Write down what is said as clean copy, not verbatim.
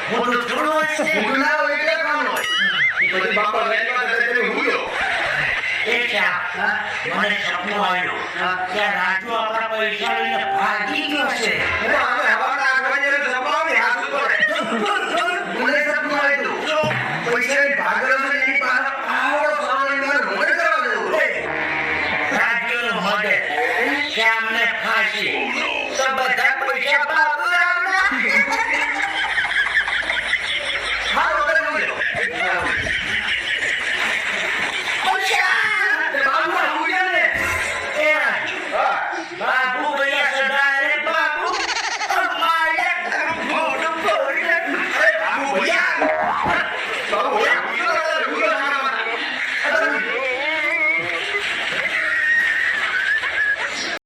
મોટું થોડું હોય છે મોટું ના હોય એટલે કામ હોય પછી બાપા વેચવા તમે ભૂલ્યો એ ક્યાં મને સપનું આવ્યું કે રાજુ આપણા પૈસા લઈને ભાગી ગયો છે અરે અમે હવાના આઠવાજે જમાવી હાથ ઉપર મને સપનું આવ્યું પૈસા ભાગલો છે એની પાસે આવડો સામાન મારે મોડે કરવા દેવું રાજ્યનું મદદ શ્યામને ફાંસી તો બધા પૈસા